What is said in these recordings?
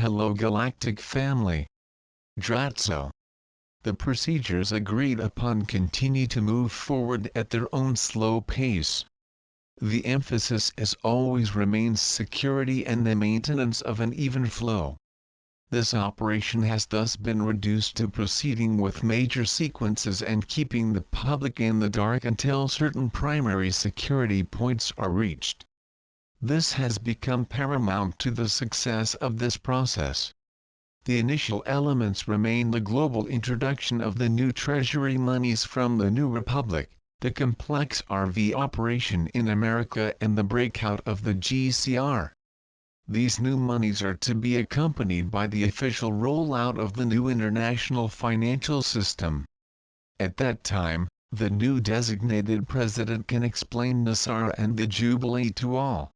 Hello Galactic family. Dratso. The procedures agreed upon continue to move forward at their own slow pace. The emphasis as always remains security and the maintenance of an even flow. This operation has thus been reduced to proceeding with major sequences and keeping the public in the dark until certain primary security points are reached. This has become paramount to the success of this process. The initial elements remain the global introduction of the new treasury monies from the New Republic, the complex RV operation in America and the breakout of the GESARA. These new monies are to be accompanied by the official rollout of the new international financial system. At that time, the new designated president can explain NESARA and the Jubilee to all.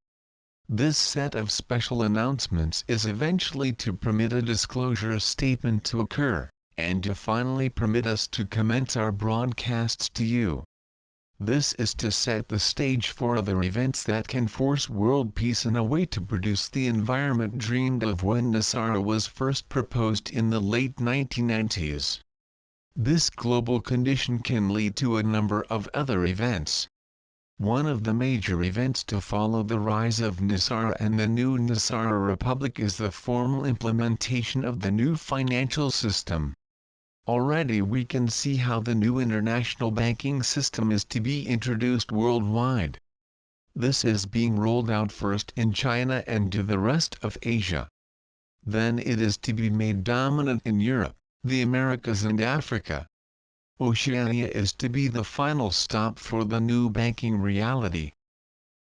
This set of special announcements is eventually to permit a disclosure statement to occur, and to finally permit us to commence our broadcasts to you. This is to set the stage for other events that can force world peace in a way to produce the environment dreamed of when NESARA was first proposed in the late 1990s. This global condition can lead to a number of other events. One of the major events to follow the rise of NESARA and the new NESARA Republic is the formal implementation of the new financial system. Already we can see how the new international banking system is to be introduced worldwide. This is being rolled out first in China and to the rest of Asia. Then it is to be made dominant in Europe, the Americas and Africa. Oceania is to be the final stop for the new banking reality.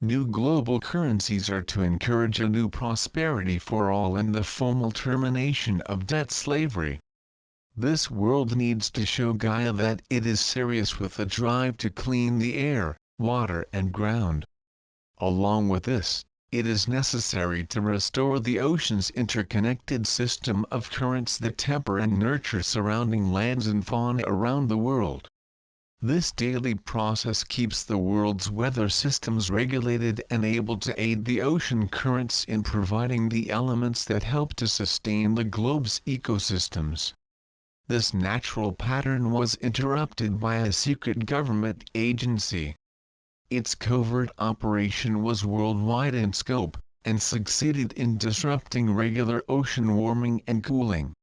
New global currencies are to encourage a new prosperity for all and the formal termination of debt slavery. This world needs to show Gaia that it is serious with the drive to clean the air, water and ground. Along with this, it is necessary to restore the ocean's interconnected system of currents that temper and nurture surrounding lands and fauna around the world. This daily process keeps the world's weather systems regulated and able to aid the ocean currents in providing the elements that help to sustain the globe's ecosystems. This natural pattern was interrupted by a secret government agency. Its covert operation was worldwide in scope, and succeeded in disrupting regular ocean warming and cooling.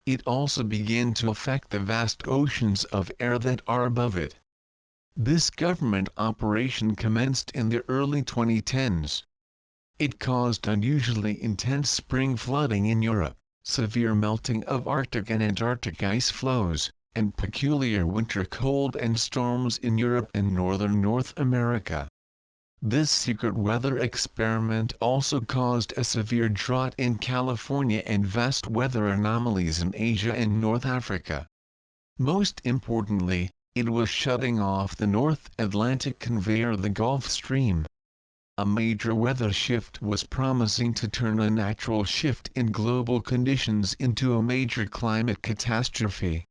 It also began to affect the vast oceans of air that are above it. This government operation commenced in the early 2010s. It caused unusually intense spring flooding in Europe, severe melting of Arctic and Antarctic ice flows, and peculiar winter cold and storms in Europe and northern North America. This secret weather experiment also caused a severe drought in California and vast weather anomalies in Asia and North Africa. Most importantly, it was shutting off the North Atlantic and via the Gulf Stream. A major weather shift was promising to turn a natural shift in global conditions into a major climate catastrophe.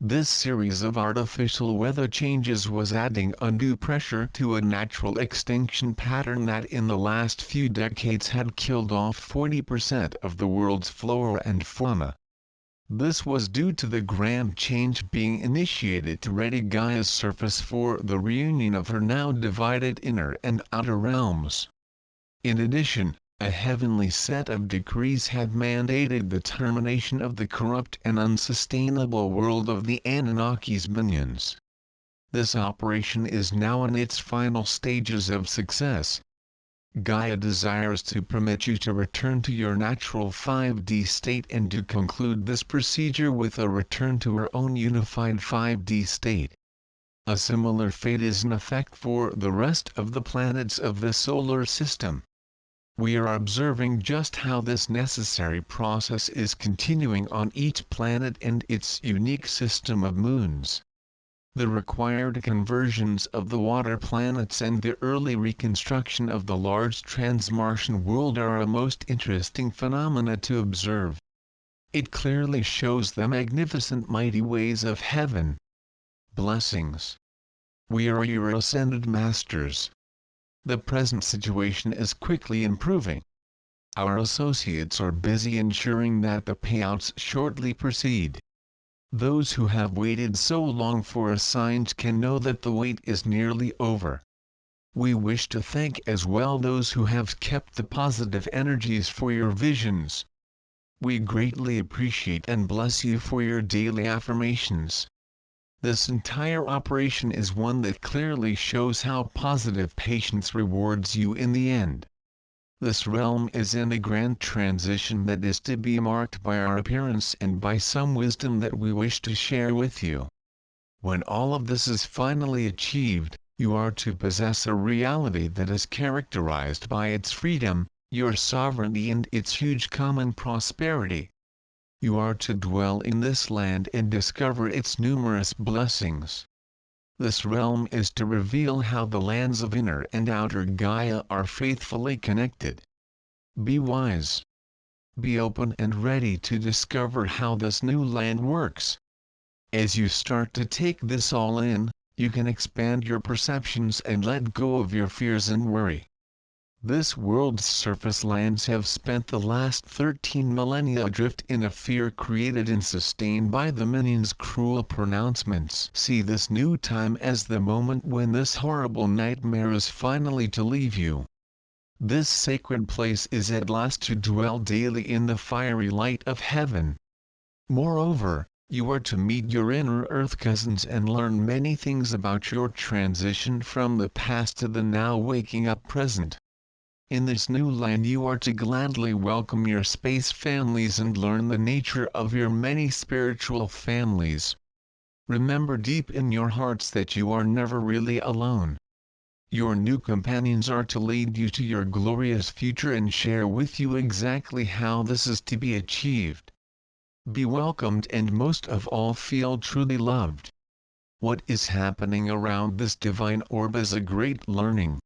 This series of artificial weather changes was adding undue pressure to a natural extinction pattern that in the last few decades had killed off 40% of the world's flora and fauna. This was due to the grand change being initiated to ready Gaia's surface for the reunion of her now divided inner and outer realms. In addition, a heavenly set of decrees had mandated the termination of the corrupt and unsustainable world of the Anunnaki's minions. This operation is now in its final stages of success. Gaia desires to permit you to return to your natural 5D state and to conclude this procedure with a return to her own unified 5D state. A similar fate is in effect for the rest of the planets of the solar system. We are observing just how this necessary process is continuing on each planet and its unique system of moons. The required conversions of the water planets and the early reconstruction of the large transmartian world are a most interesting phenomena to observe. It clearly shows the magnificent mighty ways of heaven. Blessings. We are your ascended masters. The present situation is quickly improving. Our associates are busy ensuring that the payouts shortly proceed. Those who have waited so long for a sign can know that the wait is nearly over. We wish to thank as well those who have kept the positive energies for your visions. We greatly appreciate and bless you for your daily affirmations. This entire operation is one that clearly shows how positive patience rewards you in the end. This realm is in a grand transition that is to be marked by our appearance and by some wisdom that we wish to share with you. When all of this is finally achieved, you are to possess a reality that is characterized by its freedom, your sovereignty and its huge common prosperity. You are to dwell in this land and discover its numerous blessings. This realm is to reveal how the lands of inner and outer Gaia are faithfully connected. Be wise. Be open and ready to discover how this new land works. As you start to take this all in, you can expand your perceptions and let go of your fears and worry. This world's surface lands have spent the last 13 millennia adrift in a fear created and sustained by the minions' cruel pronouncements. See this new time as the moment when this horrible nightmare is finally to leave you. This sacred place is at last to dwell daily in the fiery light of heaven. Moreover, you are to meet your inner earth cousins and learn many things about your transition from the past to the now waking up present. In this new land you are to gladly welcome your space families and learn the nature of your many spiritual families. Remember deep in your hearts that you are never really alone. Your new companions are to lead you to your glorious future and share with you exactly how this is to be achieved. Be welcomed and most of all feel truly loved. What is happening around this divine orb is a great learning.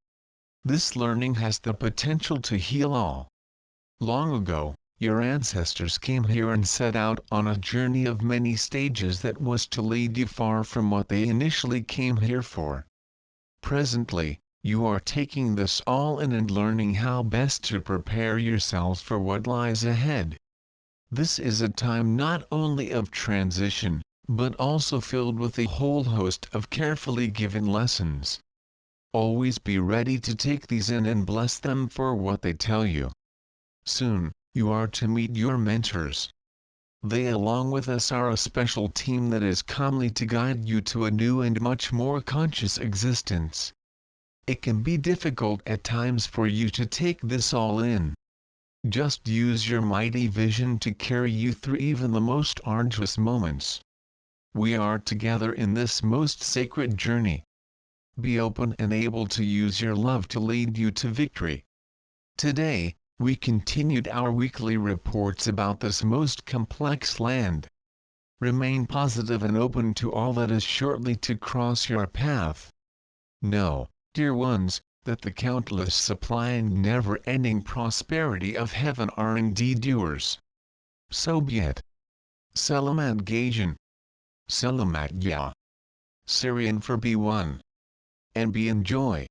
This learning has the potential to heal all. Long ago, your ancestors came here and set out on a journey of many stages that was to lead you far from what they initially came here for. Presently, you are taking this all in and learning how best to prepare yourselves for what lies ahead. This is a time not only of transition, but also filled with a whole host of carefully given lessons. Always be ready to take these in and bless them for what they tell you. Soon, you are to meet your mentors. They along with us are a special team that is calmly to guide you to a new and much more conscious existence. It can be difficult at times for you to take this all in. Just use your mighty vision to carry you through even the most arduous moments. We are together in this most sacred journey. Be open and able to use your love to lead you to victory. Today, we continued our weekly reports about this most complex land. Remain positive and open to all that is shortly to cross your path. Know, dear ones, that the countless supply and never-ending prosperity of heaven are indeed yours. So be it. Selamat Gajan. Selamat ya. SIRIAN for B1. And be enjoy.